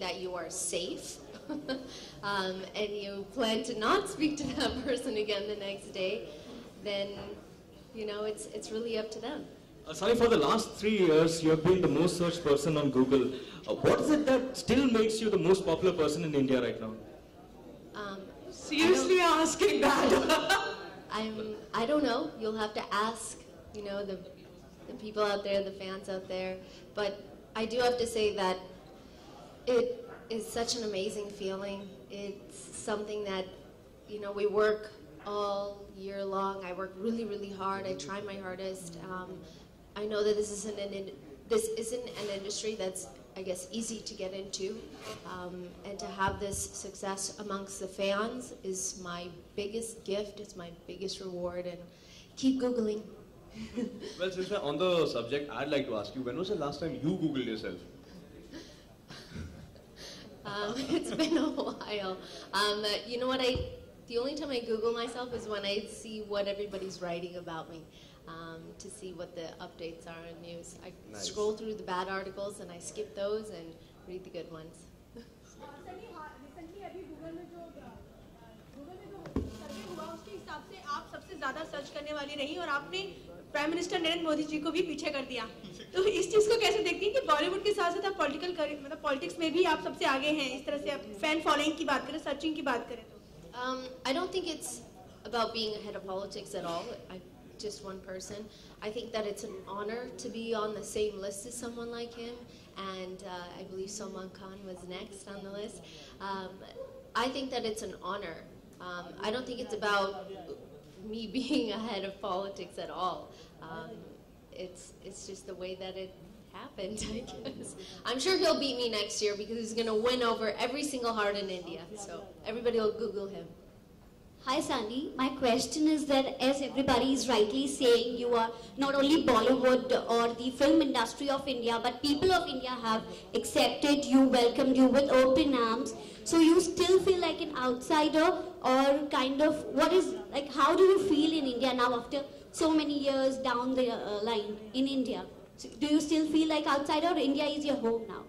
that you are safe and you plan to not speak to that person again the next day, then, you know, it's really up to them. Sorry, for the last 3 years, you have been the most searched person on Google. What is it that still makes you the most popular person in India right now? Seriously asking that? I don't know. You'll have to ask, you know, the people out there, the fans out there. But I do have to say that it is such an amazing feeling. It's something that, you know, we work all year long. I work really, really hard. I try my hardest. I know that this isn't an industry that's, I guess, easy to get into, and to have this success amongst the fans is my biggest gift. It's my biggest reward, and keep Googling. Well, since we're on the subject, I'd like to ask you, when was the last time you Googled yourself? It's been a while. You know what? The only time I Google myself is when I see what everybody's writing about me, to see what the updates are in news. I scroll through the bad articles and I skip those and read the good ones. Recently, अभी Google में जो सर्वे हुआ उसके हिसाब से आप सबसे ज़्यादा सर्च करने वाली रही और आपने प्राइम मिनिस्टर नरेंद्र मोदी जी को भी पीछे कर दिया. तो इस चीज़ को कैसे देखती हैं कि बॉलीवुड के साथ साथ आप मतलब पॉलिटिक्स में भी आप सबसे आगे हैं, इस तरह से आप फैन फॉलोइंग की बात करें, सर्चिंग की बात करें तो? I don't think it's about being ahead of politics at all. I'm just one person. I think that it's an honor to be on the same list as someone like him, and I believe Salman Khan was next on the list. I think that it's an honor. I don't think it's about me being ahead of politics at all. It's just the way that it happened, I guess. I'm sure he'll beat me next year because he's going to win over every single heart in India. So everybody will Google him. Hi Sandy, my question is that as everybody is rightly saying, you are not only Bollywood or the film industry of India, but people of India have accepted you, welcomed you with open arms. So you still feel like an outsider, or kind of, what is, like, how do you feel in India now after so many years down the line in India? So do you still feel like outsider, or India is your home now?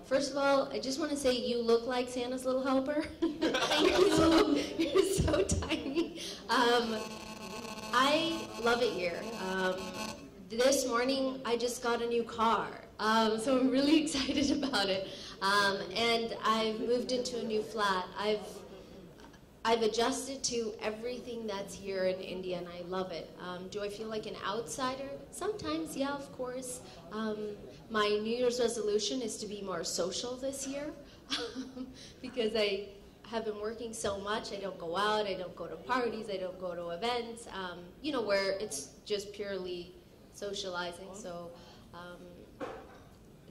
First of all, I just want to say you look like Santa's little helper. Thank you. You're so tiny. I love it here. This morning, I just got a new car, so I'm really excited about it. And I've moved into a new flat. I've adjusted to everything that's here in India, and I love it. Do I feel like an outsider? Sometimes, yeah, of course. My New Year's resolution is to be more social this year because I have been working so much. I don't go out, I don't go to parties, I don't go to events, you know, where it's just purely socializing. So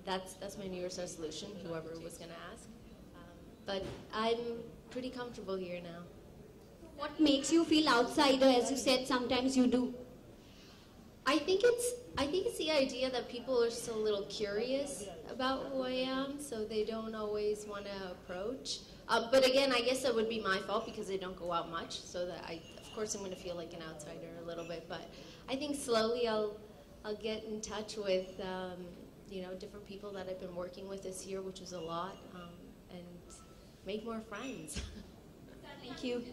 that's my New Year's resolution, whoever was going to ask. But I'm pretty comfortable here now. What makes you feel outsider? As you said, sometimes you do. I think it's the idea that people are still a little curious about who I am, so they don't always want to approach. But again, I guess that would be my fault because I don't go out much, so that of course I'm going to feel like an outsider a little bit. But I think slowly I'll get in touch with you know, different people that I've been working with this year, which is a lot, and make more friends. Thank you.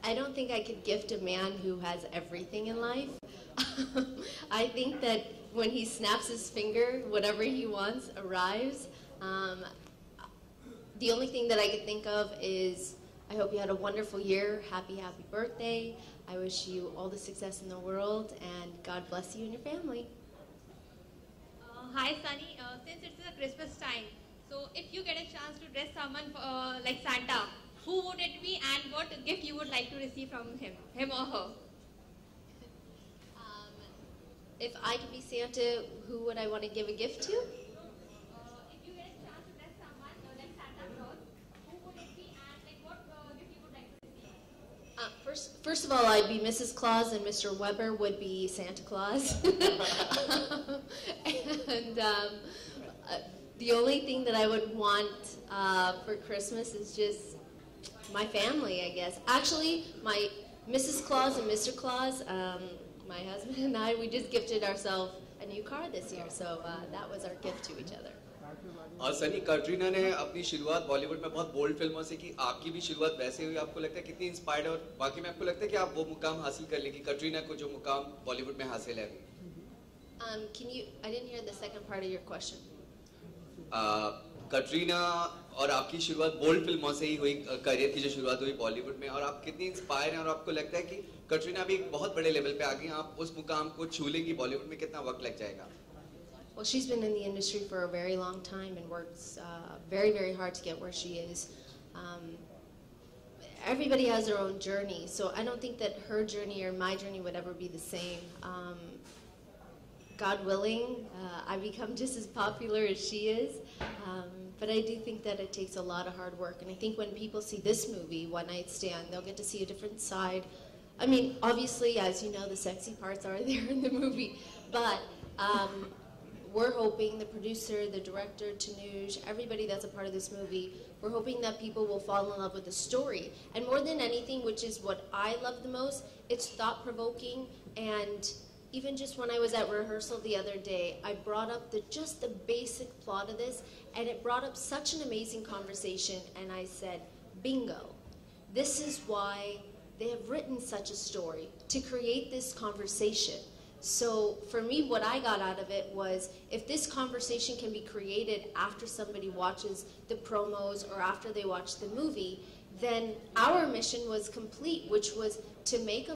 I don't think I could gift a man who has everything in life. I think that when he snaps his finger, whatever he wants arrives. The only thing that I could think of is, I hope you had a wonderful year. Happy, happy birthday. I wish you all the success in the world, and God bless you and your family. Hi Sunny, since it's a Christmas time, so if you get a chance to dress someone like Santa, who would it be and what gift you would like to receive from him or her? If I could be Santa, who would I want to give a gift to? If you get a chance to dress someone like Santa Claus, who would it be and like what gift you would like to receive? First of all, I'd be Mrs. Claus and Mr. Weber would be Santa Claus. And the only thing that I would want for Christmas is just my family, I guess. Actually, my Mrs. Claus and Mr. Claus, my husband and I, we just gifted ourselves a new car this year, so that was our gift to each other. और सनी, कटरीना ने अपनी शुरुआत बॉलीवुड में बहुत bold फिल्मों से की, आपकी भी शुरुआत वैसे हुई, आपको लगता है कितनी इंस्पायर्ड, और बाकी में आपको लगता है कि आप वो मुकाम हासिल कर लेंगी कटरीना को जो मुकाम बॉलीवुड में हासिल है? I didn't hear the second part of your question. Katrina और आपकी शुरुआत बोल्ड फिल्मों से ही हुई, करियर की जो शुरुआत हुई बॉलीवुड में, और आप कितनी इंस्पायर हैं, और आपको लगता है कि कटरीना भी एक बहुत बड़े लेवल पे आ गई, आप उस मुकाम को छू लेंगी बॉलीवुड में, कितना वक्त लग जाएगा? Well, she's been in the industry for a very long time and works very, very hard to get where she is. Everybody has their own journey, so I don't think that her journey or my journey would ever be the same. God willing, I become just as popular as she is, but I do think that it takes a lot of hard work, and I think when people see this movie, One Night Stand, they'll get to see a different side. I mean, obviously, as you know, the sexy parts are there in the movie, but we're hoping, the producer, the director, Tanuj, everybody that's a part of this movie, we're hoping that people will fall in love with the story. And more than anything, which is what I love the most, it's thought-provoking. And even just when I was at rehearsal the other day, I brought up just the basic plot of this, and it brought up such an amazing conversation, and I said, bingo. This is why they have written such a story, to create this conversation. So for me, what I got out of it was, if this conversation can be created after somebody watches the promos or after they watch the movie, then our mission was complete, which was to make a